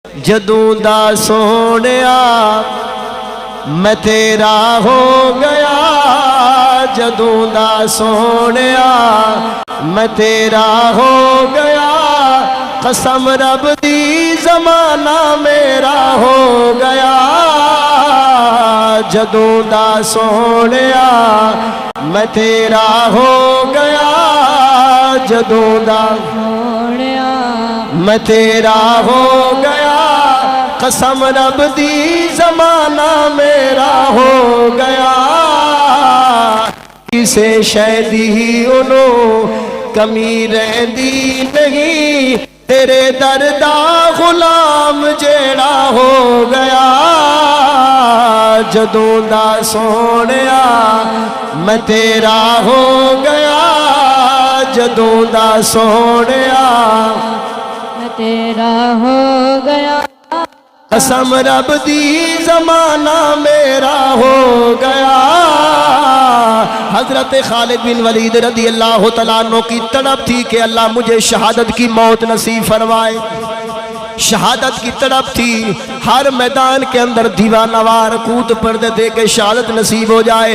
जदों दा सोहणिया मैं तेरा हो गया, जदों दा सोहणिया मैं तेरा हो गया, कसम रब दी जमाना मेरा हो गया। जदों दा सोहणिया मैं तेरा हो गया, जदों दा सोहणिया मैं तेरा हो गया, कसम रब दी जमाना मेरा हो गया। किसे शैदी उनो कमी रहती नहीं, तेरे दरदा गुलाम जेड़ा हो गया। जदों दा सोहणिया मैं तेरा हो गया, जदों दा सोहणिया मैं तेरा हो गया, कसम रब दी जमाना मेरा हो गया। हजरत खालिद बिन वलीद रदी अल्लाह तआला अन्हु की तड़प थी कि अल्लाह मुझे शहादत की मौत नसीब फरमाए। शहादत की तड़प थी, हर मैदान के अंदर दीवानवार कूद पड़ते थे कि शहादत नसीब हो जाए।